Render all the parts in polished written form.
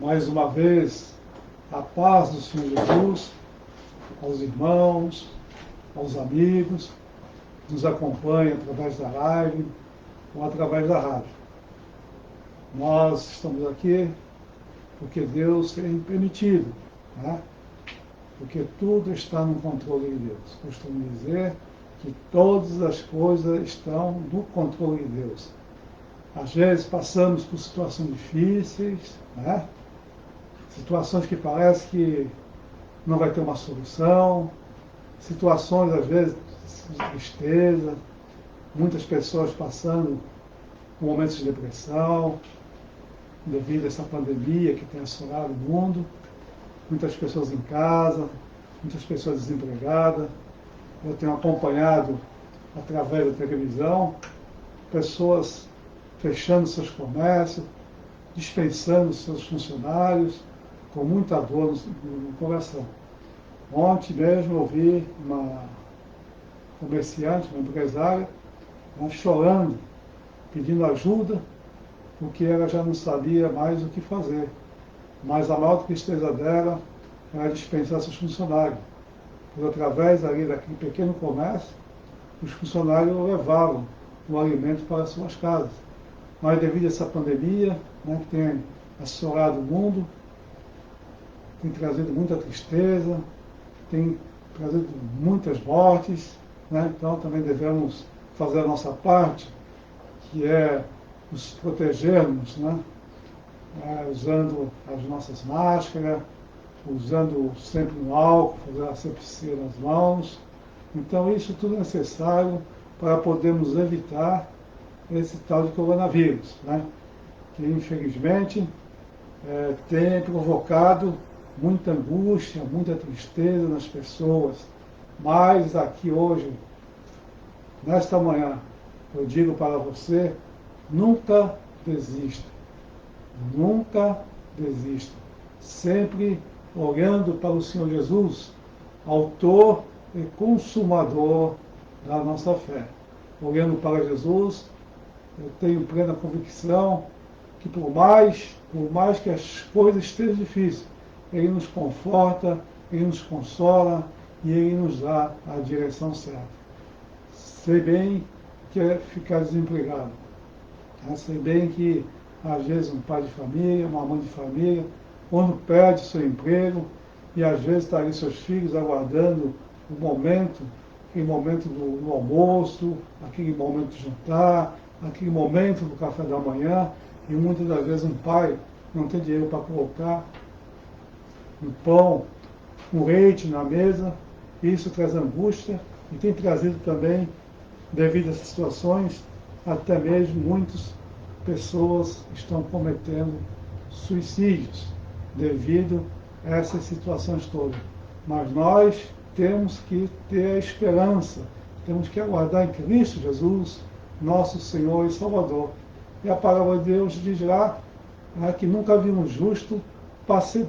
Mais uma vez, a paz do Senhor Jesus aos irmãos, aos amigos que nos acompanham através da live ou através da rádio. Nós estamos aqui porque Deus tem permitido, né? Porque tudo está no controle de Deus. Costumo dizer que todas as coisas estão no controle de Deus. Às vezes passamos por situações difíceis, né? Situações que parece que não vai ter uma solução, situações às vezes de tristeza, muitas pessoas passando por momentos de depressão, devido a essa pandemia que tem assolado o mundo, muitas pessoas em casa, muitas pessoas desempregadas. Eu tenho acompanhado através da televisão pessoas fechando seus comércios, dispensando seus funcionários, com muita dor no coração. Ontem mesmo eu vi uma comerciante, uma empresária, chorando, pedindo ajuda, porque ela já não sabia mais o que fazer. Mas a maior tristeza dela era dispensar seus funcionários. Porque através ali daquele pequeno comércio, os funcionários levavam o alimento para as suas casas. Mas devido a essa pandemia, né, que tem assolado o mundo, tem trazido muita tristeza, tem trazido muitas mortes, né? Então também devemos fazer a nossa parte, que é nos protegermos, né? Usando as nossas máscaras, usando sempre um álcool, fazer a asepsia nas mãos. Então isso tudo é necessário para podermos evitar esse tal de coronavírus, né? Que infelizmente tem provocado muita angústia, muita tristeza nas pessoas. Mas aqui hoje, nesta manhã, eu digo para você, nunca desista. Nunca desista. Sempre olhando para o Senhor Jesus, autor e consumador da nossa fé. Olhando para Jesus, eu tenho plena convicção que por mais que as coisas estejam difíceis, Ele nos conforta, Ele nos consola e Ele nos dá a direção certa. Sei bem que é ficar desempregado. Sei bem que, às vezes, um pai de família, uma mãe de família, quando perde seu emprego, e às vezes está ali seus filhos aguardando o momento, aquele momento do almoço, aquele momento de jantar, aquele momento do café da manhã, e muitas das vezes um pai não tem dinheiro para colocar um pão, um leite na mesa. Isso traz angústia e tem trazido também, devido a essas situações, até mesmo muitas pessoas estão cometendo suicídios devido a essas situações todas. Mas nós temos que ter a esperança, temos que aguardar em Cristo Jesus, nosso Senhor e Salvador. E a palavra de Deus diz lá que nunca vi um justo padecer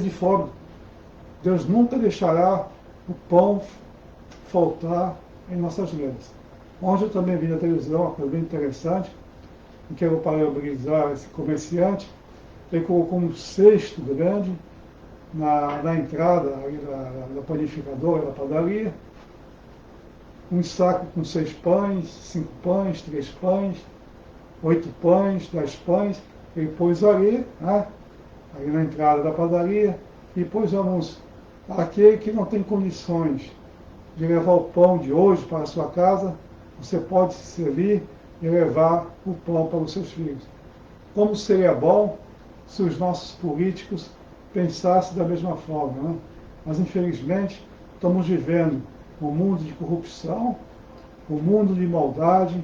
de fome. Deus nunca deixará o pão faltar em nossas mesas. Ontem eu também vi na televisão uma coisa bem interessante, em que eu parabenizar esse comerciante. Ele colocou um cesto grande na entrada da panificadora, da padaria, um saco com 6 pães, 5 pães, 3 pães, 8 pães, 10 pães. Ele pôs ali, né, ali na entrada da padaria, e pôs anúncio: aquele que não tem condições de levar o pão de hoje para a sua casa, você pode se servir e levar o pão para os seus filhos. Como seria bom se os nossos políticos pensassem da mesma forma, né? Mas infelizmente estamos vivendo um mundo de corrupção, um mundo de maldade,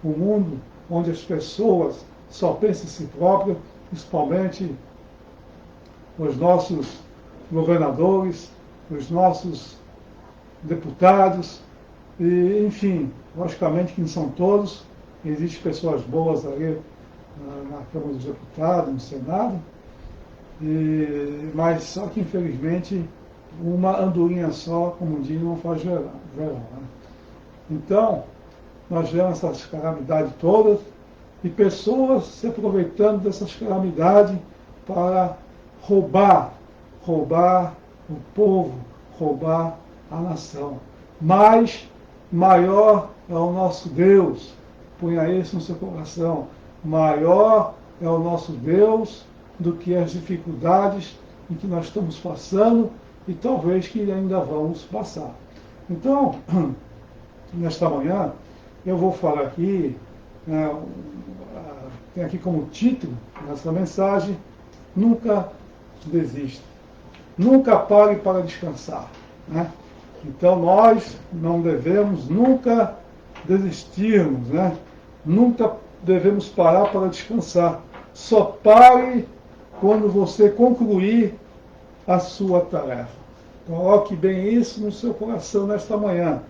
um mundo onde as pessoas só pensam em si próprias, principalmente os nossos governadores, os nossos deputados, e, enfim, logicamente que não são todos, existem pessoas boas ali na Câmara dos Deputados, no Senado, mas só que infelizmente uma andorinha só, como diz, não faz verão. Né? Então, nós vemos essas calamidades todas e pessoas se aproveitando dessas calamidades para roubar o povo, roubar a nação. Mas maior é o nosso Deus, ponha isso no seu coração, maior é o nosso Deus do que as dificuldades em que nós estamos passando e talvez que ainda vamos passar. Então, nesta manhã, eu vou falar aqui, tem aqui como título nessa mensagem, nunca desista. Nunca pare para descansar. Né? Então nós não devemos nunca desistirmos, né? Nunca devemos parar para descansar. Só pare quando você concluir a sua tarefa. Coloque bem isso no seu coração nesta manhã.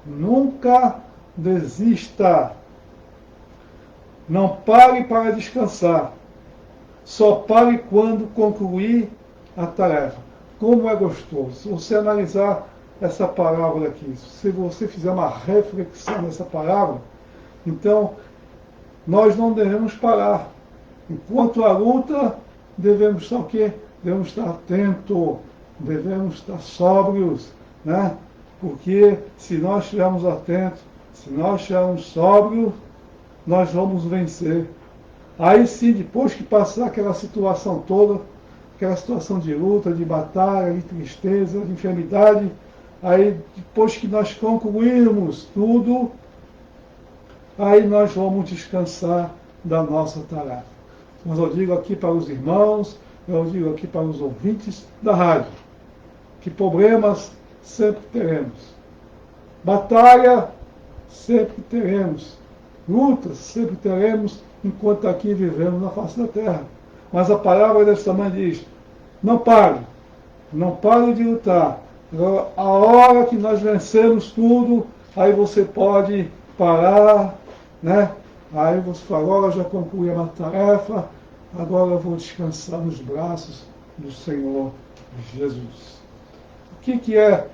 Nunca desista. Não pare para descansar. Só pare quando concluir a tarefa. Como é gostoso. Se você analisar essa parábola aqui, se você fizer uma reflexão nessa parábola, então nós não devemos parar. Enquanto a luta, devemos estar o quê? Devemos estar atentos, devemos estar sóbrios, né? Porque se nós estivermos atentos, se nós estivermos sóbrios, nós vamos vencer. Aí sim, depois que passar aquela situação toda, aquela situação de luta, de batalha, de tristeza, de enfermidade, aí depois que nós concluirmos tudo, aí nós vamos descansar da nossa tarefa. Mas eu digo aqui para os irmãos, eu digo aqui para os ouvintes da rádio, que problemas sempre teremos. Batalha sempre teremos. Lutas sempre teremos enquanto aqui vivemos na face da terra. Mas a palavra desta manhã diz, não pare de lutar. A hora que nós vencemos tudo, aí você pode parar, né? Aí você fala, agora já concluí a minha tarefa, agora eu vou descansar nos braços do Senhor Jesus. O que é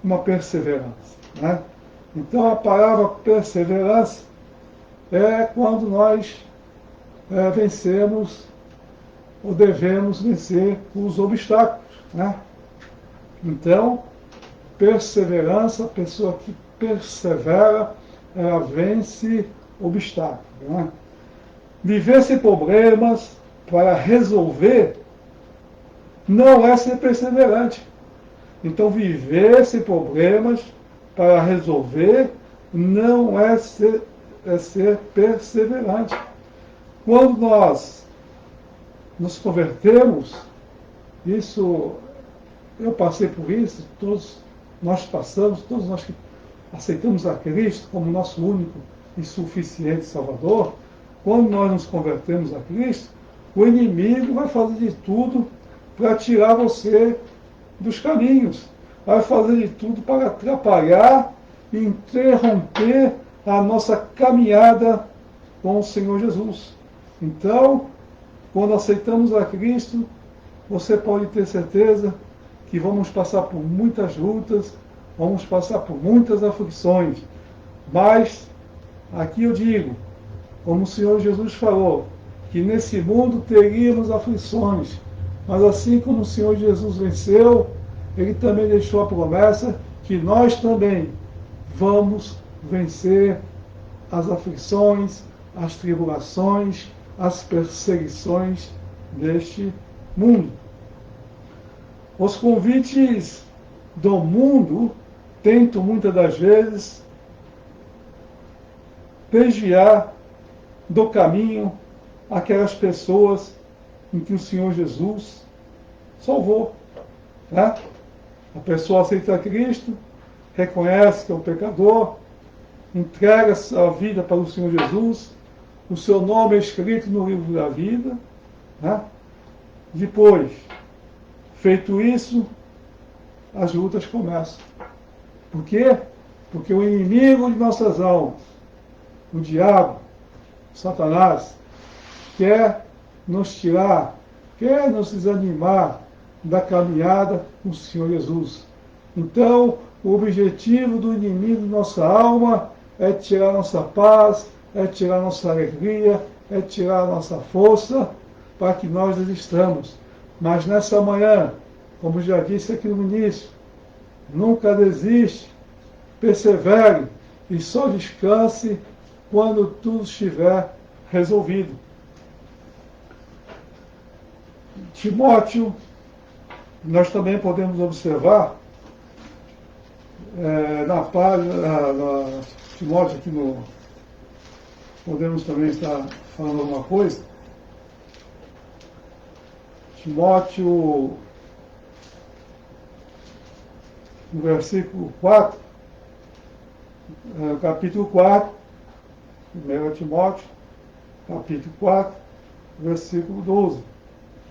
uma perseverança? Né? Então a palavra perseverança é quando nós vencemos ou devemos vencer os obstáculos. Né? Então, perseverança, a pessoa que persevera, ela vence obstáculos. Né? Viver sem problemas para resolver não é ser perseverante. Então, viver sem problemas para resolver não é ser perseverante. Quando nós nos convertemos, isso, eu passei por isso, todos nós passamos, todos nós que aceitamos a Cristo como nosso único e suficiente Salvador, quando nós nos convertemos a Cristo, o inimigo vai fazer de tudo para tirar você dos caminhos, vai fazer de tudo para atrapalhar e interromper a nossa caminhada com o Senhor Jesus. Então, quando aceitamos a Cristo, você pode ter certeza que vamos passar por muitas lutas, vamos passar por muitas aflições. Mas, aqui eu digo, como o Senhor Jesus falou, que nesse mundo teríamos aflições, mas assim como o Senhor Jesus venceu, Ele também deixou a promessa que nós também vamos vencer as aflições, as tribulações, as perseguições deste mundo. Os convites do mundo tentam muitas das vezes desviar do caminho aquelas pessoas em que o Senhor Jesus salvou. Né? A pessoa aceita Cristo, reconhece que é um pecador, entrega sua vida para o Senhor Jesus, o seu nome é escrito no livro da vida. Né? Depois, feito isso, as lutas começam. Por quê? Porque o inimigo de nossas almas, o diabo, Satanás, quer nos tirar, quer nos desanimar da caminhada com o Senhor Jesus. Então, o objetivo do inimigo de nossa alma é tirar nossa paz, é tirar nossa alegria, é tirar a nossa força para que nós desistamos. Mas nessa manhã, como já disse aqui no início, nunca desiste, persevere e só descanse quando tudo estiver resolvido. Timóteo, nós também podemos observar, na página, Timóteo aqui no... Podemos também estar falando alguma coisa. Timóteo, no versículo 4, capítulo 4, 1 Timóteo, capítulo 4, versículo 12,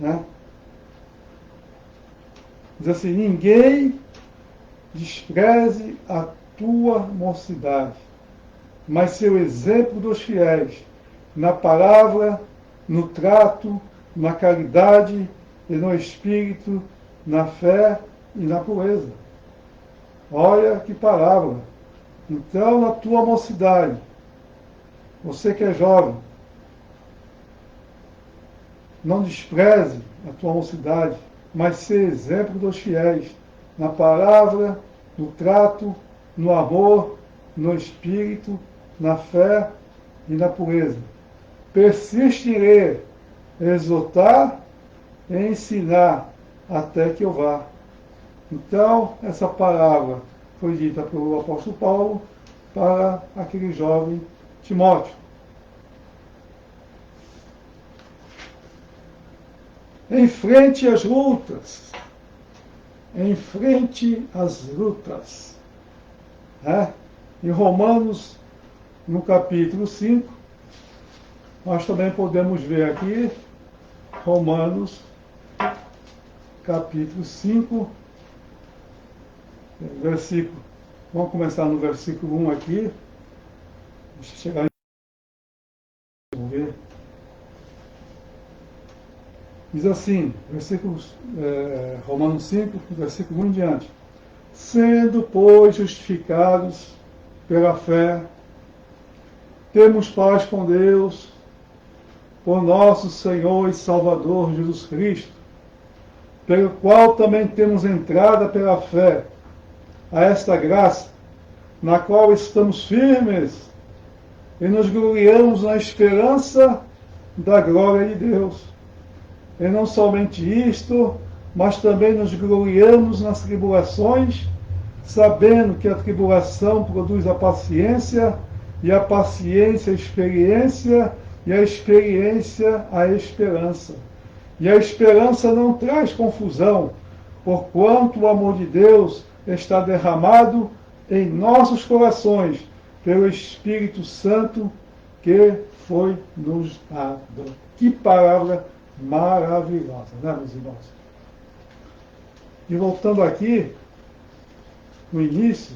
né? Diz assim: ninguém despreze a tua mocidade, mas seu exemplo dos fiéis, na palavra, no trato, na caridade e no espírito, na fé e na pureza. Olha que palavra! Então, na tua mocidade, você que é jovem, não despreze a tua mocidade, mas ser exemplo dos fiéis, na palavra, no trato, no amor, no espírito, na fé e na pureza. Persiste em ler, exortar e ensinar até que eu vá. Então, essa palavra foi dita pelo apóstolo Paulo para aquele jovem Timóteo. Enfrente as lutas. Enfrente as lutas. Em Romanos, no capítulo 5, nós também podemos ver aqui, Romanos, capítulo 5, versículo. Vamos começar no versículo 1 aqui. Deixa eu chegar em... Vamos ver. Diz assim, Romanos 5, versículo 1 em diante. Sendo, pois, justificados pela fé, temos paz com Deus, por nosso Senhor e Salvador Jesus Cristo, pelo qual também temos entrada pela fé a esta graça, na qual estamos firmes e nos gloriamos na esperança da glória de Deus. E não somente isto, mas também nos gloriamos nas tribulações, sabendo que a tribulação produz a paciência, e a paciência a experiência, e a experiência a esperança. E a esperança não traz confusão, porquanto o amor de Deus está derramado em nossos corações pelo Espírito Santo que foi nos dado. Que palavra maravilhosa, né, meus irmãos? E voltando aqui, no início,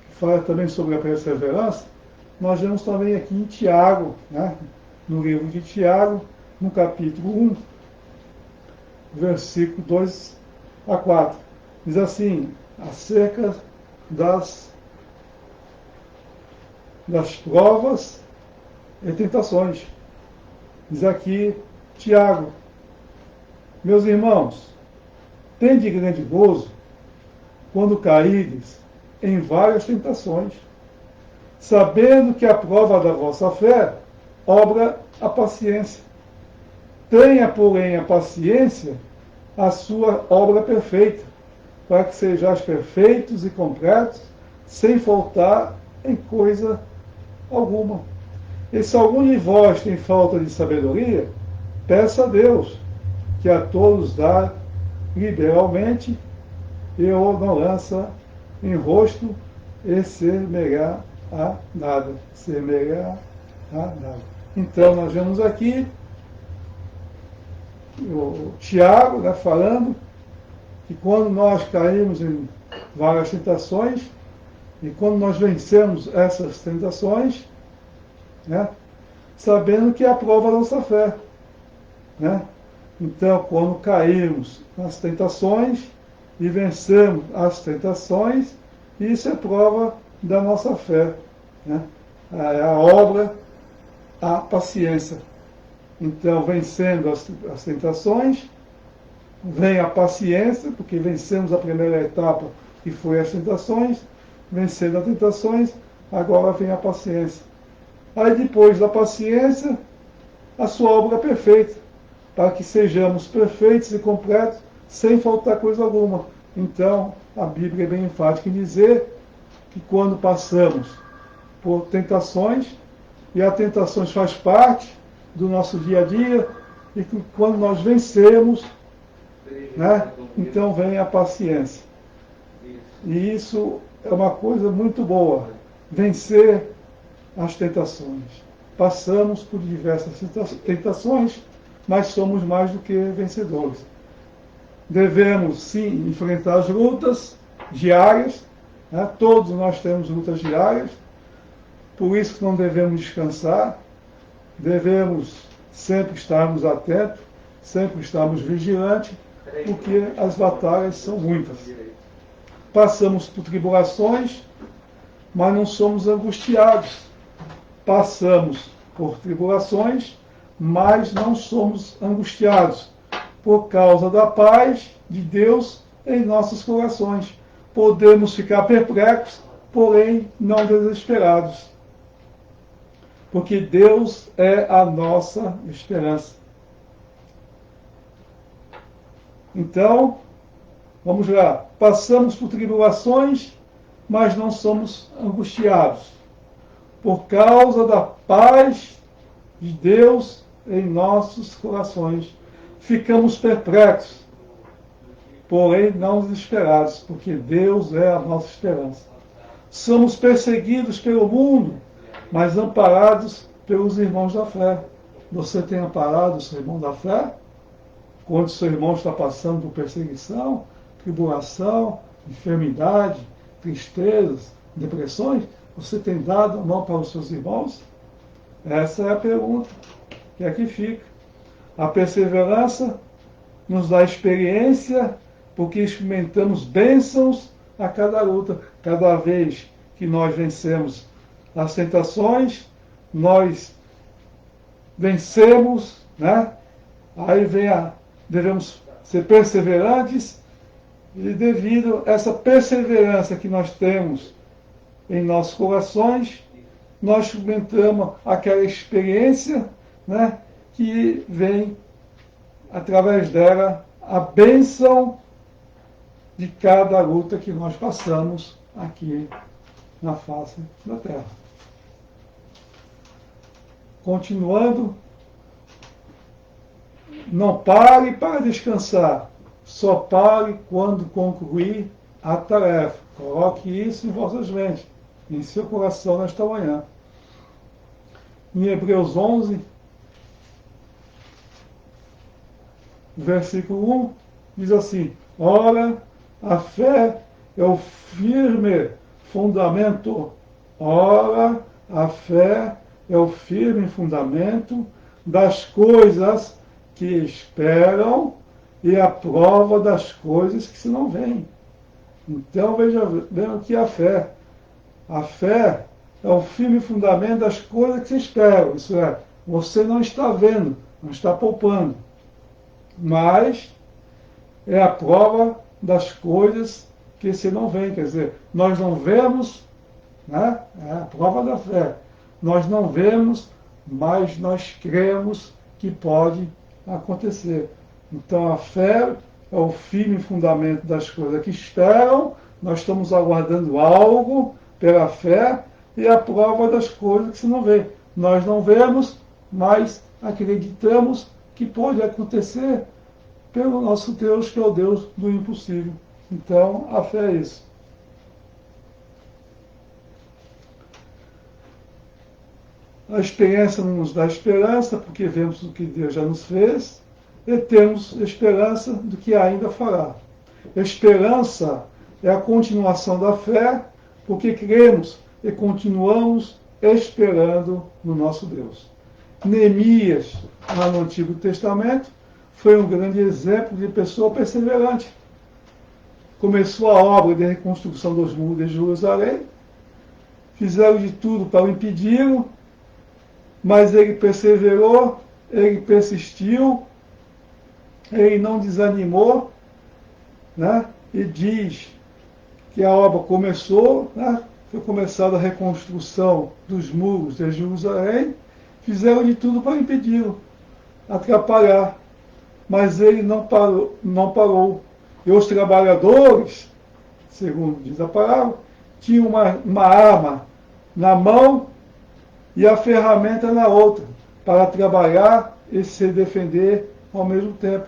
que fala também sobre a perseverança, nós vemos também aqui em Tiago, né, no livro de Tiago, no capítulo 1, versículo 2 a 4. Diz assim, acerca das provas e tentações. Diz aqui Tiago: meus irmãos, tende grande gozo quando caídes em várias tentações, sabendo que a prova da vossa fé obra a paciência. Tenha, porém, a paciência a sua obra perfeita, para que sejais perfeitos e completos, sem faltar em coisa alguma. E se algum de vós tem falta de sabedoria, peça a Deus, que a todos dá liberalmente, e o não lança em rosto, e semelhar a nada. Semelhar a nada. Então, nós vemos aqui o Tiago, né, falando que quando nós caímos em várias tentações, e quando nós vencemos essas tentações, né, sabendo que é a prova da nossa fé. Né? Então, quando caímos nas tentações e vencemos as tentações, isso é prova da nossa fé. Né? a obra, a paciência. Então, vencendo as tentações, vem a paciência, porque vencemos a primeira etapa, que foi as tentações, vencendo as tentações, agora vem a paciência. Aí depois da paciência, a sua obra perfeita, para que sejamos perfeitos e completos, sem faltar coisa alguma. Então, a Bíblia é bem enfática em dizer que quando passamos por tentações, e a tentações faz parte do nosso dia a dia, e que quando nós vencemos, né, então vem a paciência. E isso é uma coisa muito boa, vencer as tentações. Passamos por diversas tentações, mas somos mais do que vencedores. Devemos, sim, enfrentar as lutas diárias, né? Todos nós temos lutas diárias, por isso que não devemos descansar, devemos sempre estarmos atentos, sempre estarmos vigilantes, porque as batalhas são muitas. Passamos por tribulações, mas não somos angustiados. Passamos por tribulações, mas não somos angustiados, por causa da paz de Deus em nossos corações. Podemos ficar perplexos, porém não desesperados, porque Deus é a nossa esperança. Então, vamos lá. Passamos por tribulações, mas não somos angustiados, por causa da paz de Deus em nossos corações. Ficamos perplexos, porém não desesperados, porque Deus é a nossa esperança. Somos perseguidos pelo mundo, mas amparados pelos irmãos da fé. Você tem amparado o seu irmão da fé? Quando seu irmão está passando por perseguição, tribulação, enfermidade, tristezas, depressões, você tem dado a mão para os seus irmãos? Essa é a pergunta que aqui fica. A perseverança nos dá experiência, porque experimentamos bênçãos a cada luta. Cada vez que nós vencemos as tentações, nós vencemos, né? Aí devemos ser perseverantes, e devido a essa perseverança que nós temos em nossos corações, nós experimentamos aquela experiência, né, que vem, através dela, a bênção de cada luta que nós passamos aqui na face da terra. Continuando, não pare para descansar, só pare quando concluir a tarefa. Coloque isso em vossas mentes, em seu coração nesta manhã. Em Hebreus 11, versículo 1, diz assim: ora, a fé é o firme fundamento. Ora, a fé é o firme fundamento das coisas que esperam e a prova das coisas que se não veem. Então vejam aqui a fé. A fé é o firme fundamento das coisas que se esperam. Isso é, você não está vendo, não está palpando, mas é a prova das coisas que se não veem. Quer dizer, nós não vemos, né? É a prova da fé. Nós não vemos, mas nós cremos que pode acontecer. Então a fé é o firme fundamento das coisas que esperam, nós estamos aguardando algo pela fé, e a prova das coisas que se não vê. Nós não vemos, mas acreditamos que pode acontecer pelo nosso Deus, que é o Deus do impossível. Então a fé é isso. A experiência não nos dá esperança, porque vemos o que Deus já nos fez, e temos esperança do que ainda fará. Esperança é a continuação da fé, porque cremos e continuamos esperando no nosso Deus. Neemias, lá no Antigo Testamento, foi um grande exemplo de pessoa perseverante. Começou a obra de reconstrução dos muros de Jerusalém, fizeram de tudo para o impedi-lo, mas ele perseverou, ele persistiu, ele não desanimou, né? E diz que a obra começou, né? Foi começada a reconstrução dos muros de Jerusalém, fizeram de tudo para impedi-lo, atrapalhar, mas ele não parou, não parou. E os trabalhadores, segundo diz a palavra, tinham uma arma na mão e a ferramenta na outra, para trabalhar e se defender ao mesmo tempo.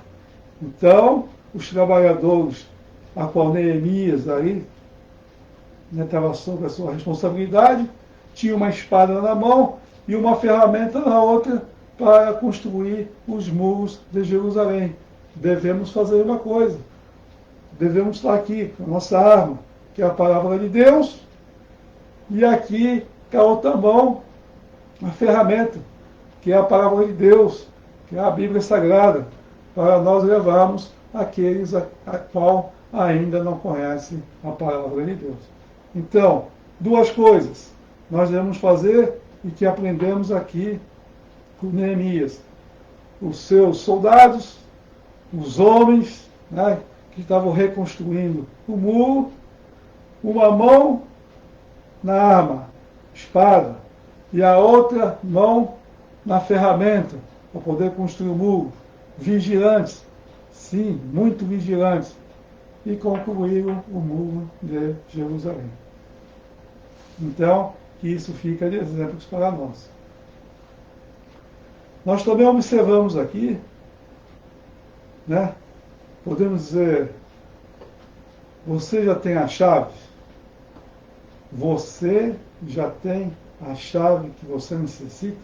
Então, os trabalhadores, a qual Neemias aí estava sob a sua responsabilidade, tinha uma espada na mão e uma ferramenta na outra para construir os muros de Jerusalém. Devemos fazer uma coisa. Devemos estar aqui com a nossa arma, que é a palavra de Deus, e aqui com a outra mão, a ferramenta, que é a palavra de Deus, que é a Bíblia Sagrada, para nós levarmos aqueles a qual ainda não conhecem a palavra de Deus. Então, duas coisas nós devemos fazer e que aprendemos aqui com Neemias. Os seus soldados, os homens, né, que estavam reconstruindo o muro, uma mão na arma, espada, e a outra mão na ferramenta, para poder construir o muro. Vigilantes, sim, muito vigilantes, e concluíram o muro de Jerusalém. Então, que isso fica de exemplos para nós. Nós também observamos aqui, né? Podemos dizer, você já tem a chave? Você já tem a chave que você necessita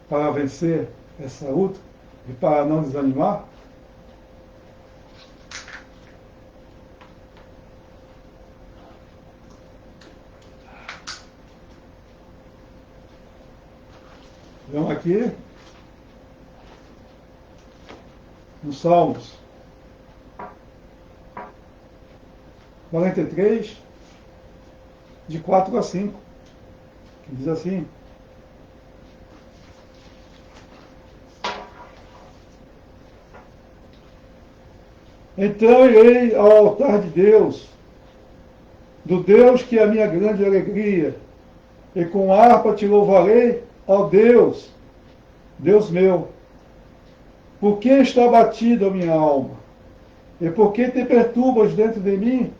para vencer essa luta e para não desanimar? Vamos aqui no Salmos 43, de 4 a 5, que diz assim: então irei ao altar de Deus, do Deus que é a minha grande alegria, e com harpa te louvarei, ó Deus, Deus meu. Por que está batida a minha alma? E por que te perturbas dentro de mim?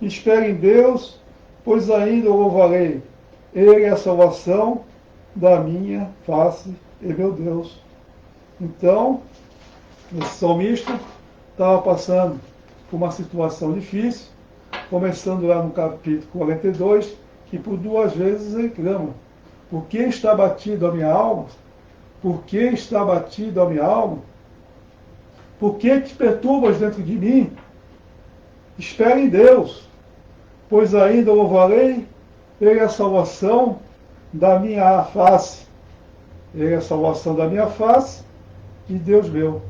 Espere em Deus, pois ainda o louvarei. Ele é a salvação da minha face e meu Deus. Então, esse salmista estava passando por uma situação difícil, começando lá no capítulo 42, que por 2 vezes ele clama: por que está batido a minha alma? Por que está batido a minha alma? Por que te perturbas dentro de mim? Espere em Deus, pois ainda louvarei, Ele é a salvação da minha face. Ele é a salvação da minha face e Deus meu.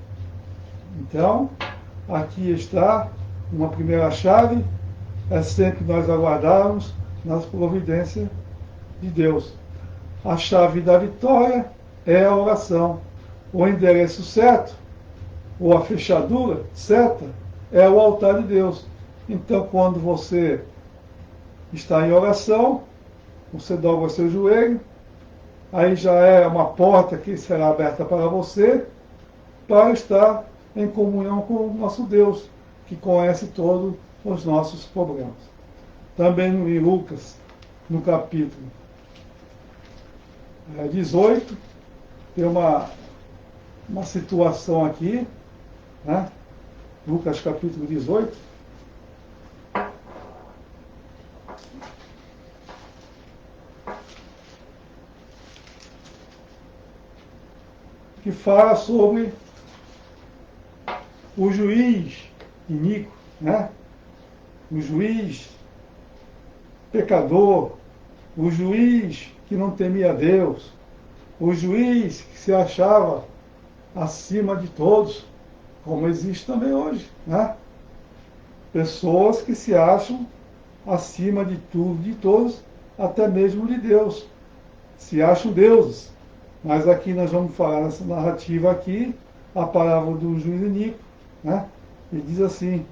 Então, aqui está uma primeira chave, é sempre nós aguardarmos nas providências de Deus. A chave da vitória é a oração. O endereço certo, ou a fechadura certa, é o altar de Deus. Então, quando você está em oração, você dobra seu joelho, aí já é uma porta que será aberta para você, para estar em comunhão com o nosso Deus, que conhece todos os nossos problemas. Também em Lucas, no capítulo 18, tem uma situação aqui, né? Lucas capítulo 18, que fala sobre o juiz iníquo, né? O juiz pecador, o juiz que não temia Deus, o juiz que se achava acima de todos, como existe também hoje, né? Pessoas que se acham acima de tudo, de todos, até mesmo de Deus, se acham deuses. Mas aqui nós vamos falar nessa narrativa aqui, a parábola do juiz iníquo, né? E diz assim,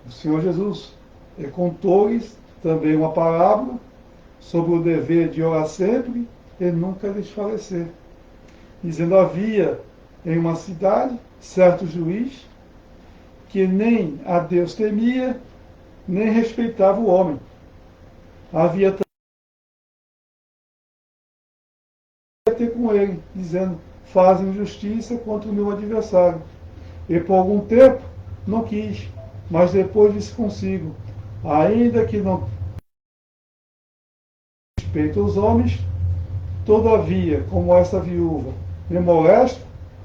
o Senhor Jesus contou-lhes também uma parábola sobre o dever de orar sempre e nunca desfalecer. Dizendo, havia em uma cidade certo juiz que nem a Deus temia, nem respeitava o homem. Havia ter com ele, dizendo, fazem justiça contra o meu adversário. E por algum tempo não quis, mas depois disse consigo, ainda que não respeito os homens, todavia, como essa viúva me molesta,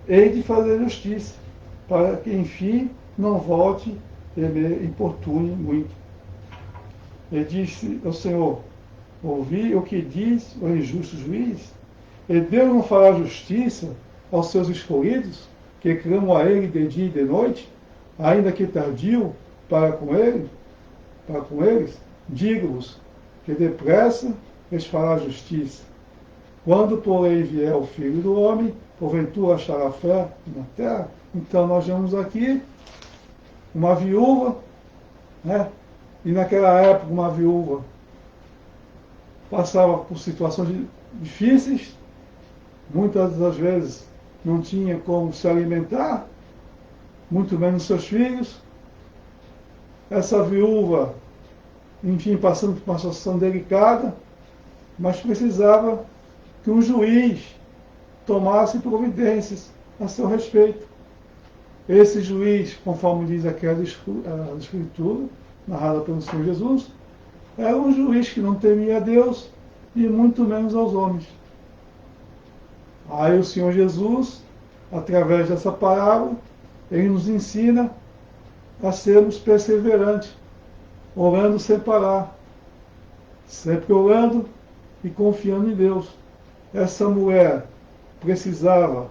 hei de fazer justiça, para que enfim não volte e me importune muito. E disse ao Senhor, ouvi o que diz o injusto juiz, e Deus não fará justiça aos seus escolhidos, que clamam a ele de dia e de noite, ainda que tardio para com eles? Digo-vos que depressa lhes fará justiça. Quando, porém, vier o Filho do Homem, porventura achará fé na terra? Então nós vemos aqui uma viúva, né? E naquela época uma viúva passava por situações difíceis, muitas das vezes não tinha como se alimentar, muito menos seus filhos. Essa viúva, enfim, passando por uma situação delicada, mas precisava que um juiz tomasse providências a seu respeito. Esse juiz, conforme diz aqui a Escritura, narrada pelo Senhor Jesus, era um juiz que não temia a Deus e muito menos aos homens. Aí o Senhor Jesus, através dessa parábola, ele nos ensina a sermos perseverantes, orando sem parar, sempre orando e confiando em Deus. Essa mulher precisava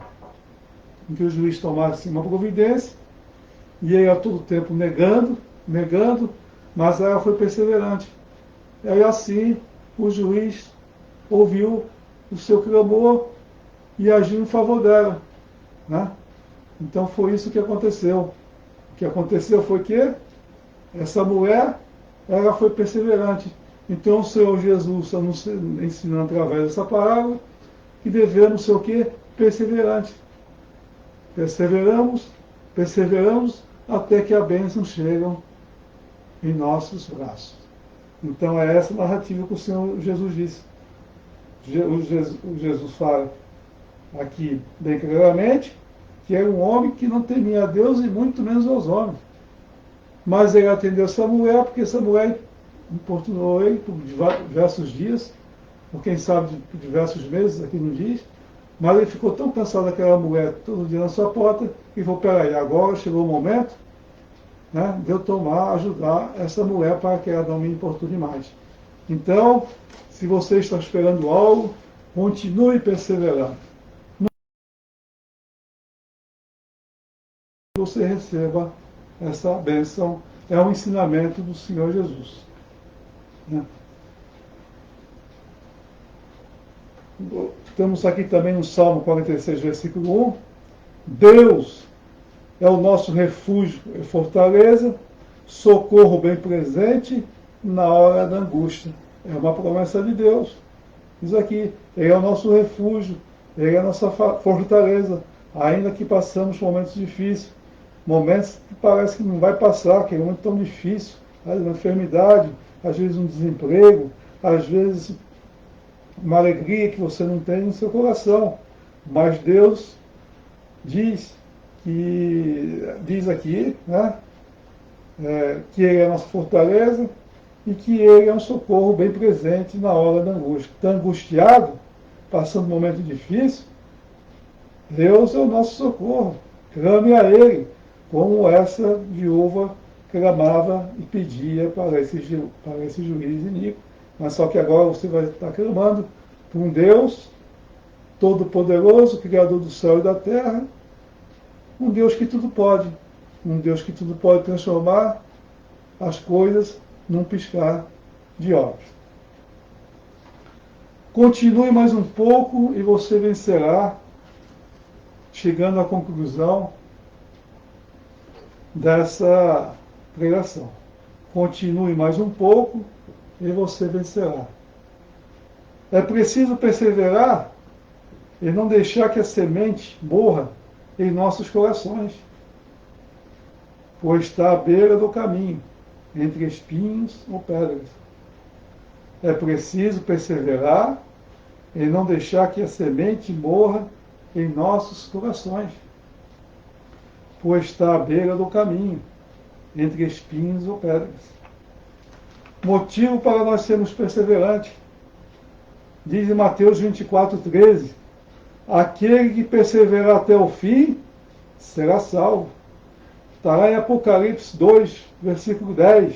que o juiz tomasse uma providência, e ele a todo tempo negando, mas ela foi perseverante. E assim o juiz ouviu o seu clamor e agiu em favor dela, né? Então foi isso que aconteceu. O que aconteceu foi que essa mulher, ela foi perseverante. Então o Senhor Jesus está nos ensinando através dessa parábola que devemos ser o quê? Perseverantes. Perseveramos até que a bênção chegue em nossos braços. Então é essa narrativa que o Senhor Jesus disse. O Jesus fala aqui bem claramente que era um homem que não temia a Deus e muito menos aos homens. Mas ele atendeu essa mulher, porque essa mulher importunou ele por diversos dias, ou quem sabe por diversos meses, aqui não diz, mas ele ficou tão cansado daquela mulher todo dia na sua porta, que falou, peraí, agora chegou o momento, né, de eu ajudar essa mulher para que ela não me importune mais. Então, se você está esperando algo, continue perseverando. Você receba essa bênção, é um ensinamento do Senhor Jesus, né? Estamos aqui também no Salmo 46, versículo 1. Deus é o nosso refúgio e fortaleza, socorro bem presente na hora da angústia. É uma promessa de Deus. Diz aqui, Ele é o nosso refúgio, Ele é a nossa fortaleza, ainda que passamos momentos difíceis, momentos que parece que não vai passar, que é muito tão difícil, às vezes uma enfermidade, às vezes um desemprego, às vezes uma alegria que você não tem no seu coração. Mas Deus diz aqui, né, que Ele é a nossa fortaleza e que Ele é um socorro bem presente na hora da angústia. Está angustiado, passando um momento difícil, Deus é o nosso socorro. Clame a Ele, como essa viúva clamava e pedia para esse juiz iníquo. Mas só que agora você vai estar clamando por um Deus todo-poderoso, Criador do céu e da terra, um Deus que tudo pode, um Deus que tudo pode transformar as coisas num piscar de olhos. Continue mais um pouco e você vencerá, chegando à conclusão dessa pregação. Continue mais um pouco e você vencerá. É preciso perseverar e não deixar que a semente morra em nossos corações, pois está à beira do caminho, entre espinhos ou pedras. É preciso perseverar e não deixar que a semente morra em nossos corações, pois está à beira do caminho, entre espinhos ou pedras. Motivo para nós sermos perseverantes. Diz em Mateus 24:13, aquele que perseverar até o fim será salvo. Está lá em Apocalipse 2, versículo 10.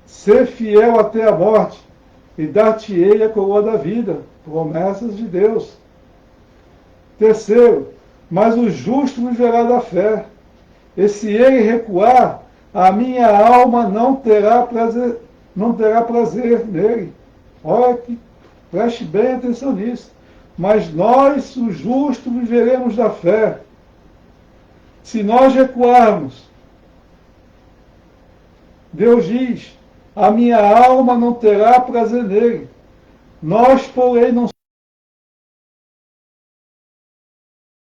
Ser fiel até a morte, e dar-te-ei a coroa da vida. Promessas de Deus. Terceiro, mas o justo viverá da fé. E se ele recuar, a minha alma não terá prazer nele. Olha que preste bem atenção nisso. Mas nós, os justos, viveremos da fé. Se nós recuarmos, Deus diz, a minha alma não terá prazer nele. Nós, porém, não somos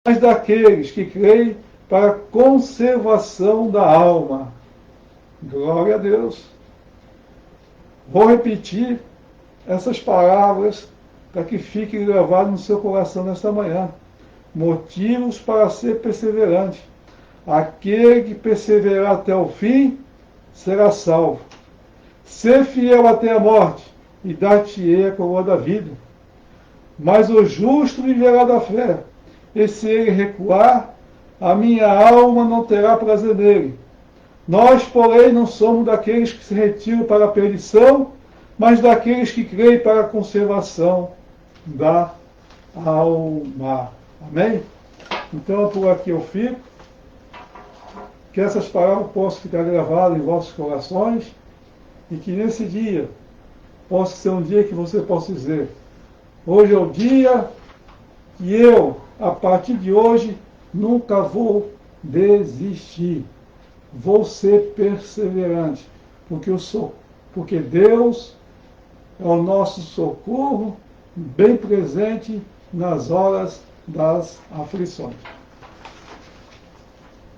mais daqueles que creem para a conservação da alma. Glória a Deus. Vou repetir essas palavras para que fique gravado no seu coração nesta manhã. Motivos para ser perseverante. Aquele que perseverar até o fim será salvo. Ser fiel até a morte, e dar-te-ei a coroa da vida. Mas o justo viverá da fé, e se ele recuar, a minha alma não terá prazer nele. Nós, porém, não somos daqueles que se retiram para a perdição, mas daqueles que creem para a conservação da alma. Amém? Então, por aqui eu fico. Que essas palavras possam ficar gravadas em vossos corações e que nesse dia possa ser um dia que você possa dizer: hoje é o dia que eu, a partir de hoje, nunca vou desistir. Vou ser perseverante, porque Deus é o nosso socorro bem presente nas horas das aflições.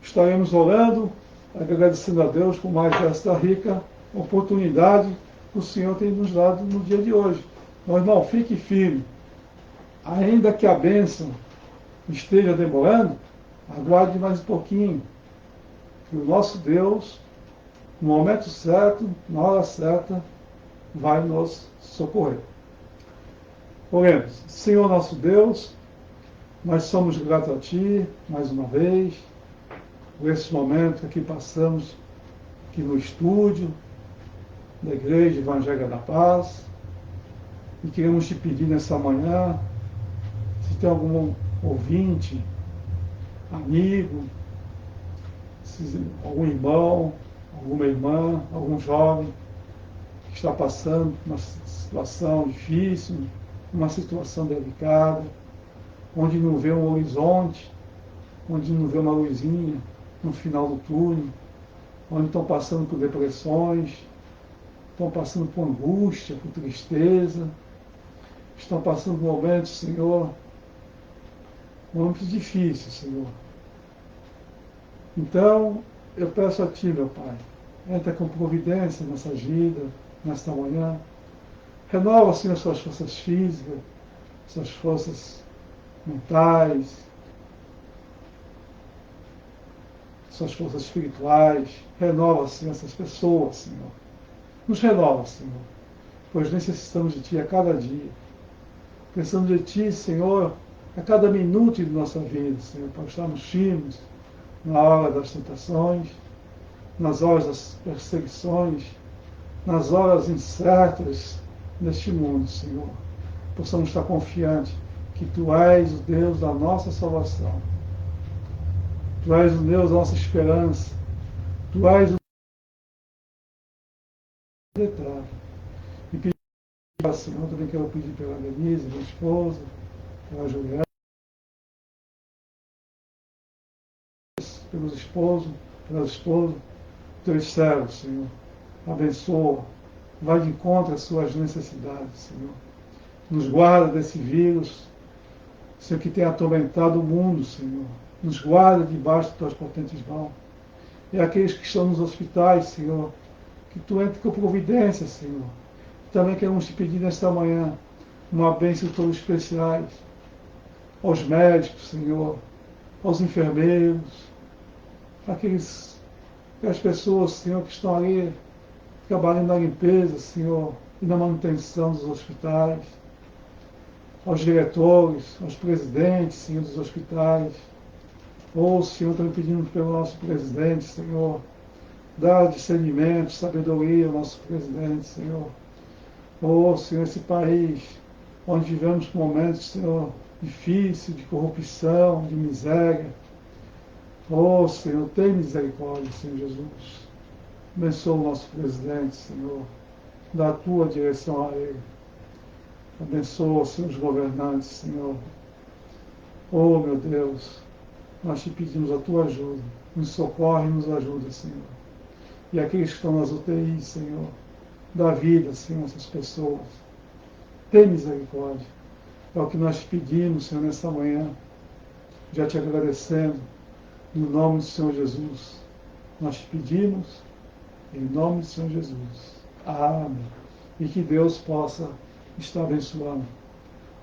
Estaremos orando, agradecendo a Deus por mais esta rica oportunidade que o Senhor tem nos dado no dia de hoje. Meu irmão, fique firme. Ainda que a bênção esteja demorando, aguarde mais um pouquinho. Que o nosso Deus, no momento certo, na hora certa, vai nos socorrer. Oremos. Senhor nosso Deus, nós somos gratos a Ti, mais uma vez, por esse momento que passamos aqui no estúdio da Igreja Evangélica da Paz. E queremos te pedir nessa manhã, se tem algum ouvinte, amigo, algum irmão, alguma irmã, algum jovem que está passando uma situação difícil, uma situação delicada, onde não vê um horizonte, onde não vê uma luzinha no final do túnel, onde estão passando por depressões, estão passando por angústia, por tristeza, estão passando por momentos, Senhor, momentos difíceis, Senhor. Então, eu peço a Ti, meu Pai, entra com providência nessa vida, nesta manhã. Renova, Senhor, as suas forças físicas, suas forças mentais, suas forças espirituais. Renova, Senhor, essas pessoas, Senhor. Nos renova, Senhor, pois necessitamos de Ti a cada dia. Precisamos de Ti, Senhor, a cada minuto de nossa vida, Senhor, para estarmos firmes na hora das tentações, nas horas das perseguições, nas horas incertas deste mundo, Senhor. Possamos estar confiantes que Tu és o Deus da nossa salvação. Tu és o Deus da nossa esperança. Tu és o detalhe. Senhor, também quero pedir pela Denise, minha esposa, pela Juliana, pelos esposos, pelas esposas, teus servos, Senhor. Abençoa, vai de encontro às suas necessidades, Senhor. Nos guarda desse vírus, Senhor, que tem atormentado o mundo, Senhor. Nos guarda debaixo de tuas potentes mãos. E aqueles que estão nos hospitais, Senhor, que tu entre com providência, Senhor. Também queremos te pedir nesta manhã uma bênção todos especiais aos médicos, Senhor, aos enfermeiros, aquelas pessoas, Senhor, que estão ali trabalhando na limpeza, Senhor, e na manutenção dos hospitais, aos diretores, aos presidentes, Senhor, dos hospitais. Senhor, também pedindo pelo nosso presidente, Senhor, dá discernimento, sabedoria ao nosso presidente, Senhor. Senhor, esse país onde vivemos momentos, Senhor, difíceis, de corrupção, de miséria. Senhor, tem misericórdia, Senhor Jesus. Abençoa o nosso presidente, Senhor. Dá a tua direção a ele. Abençoa, Senhor, os governantes, Senhor. Meu Deus, nós te pedimos a tua ajuda. Nos socorre e nos ajuda, Senhor. E aqueles que estão nas UTIs, Senhor, dá vida, Senhor, a essas pessoas. Tem misericórdia. É o que nós te pedimos, Senhor, nesta manhã. Já te agradecendo, no nome do Senhor Jesus. Nós te pedimos, em nome do Senhor Jesus. Amém. E que Deus possa estar abençoando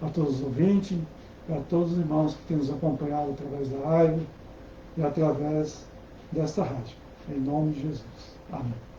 a todos os ouvintes, e a todos os irmãos que têm nos acompanhado através da live e através desta rádio. Em nome de Jesus. Amém.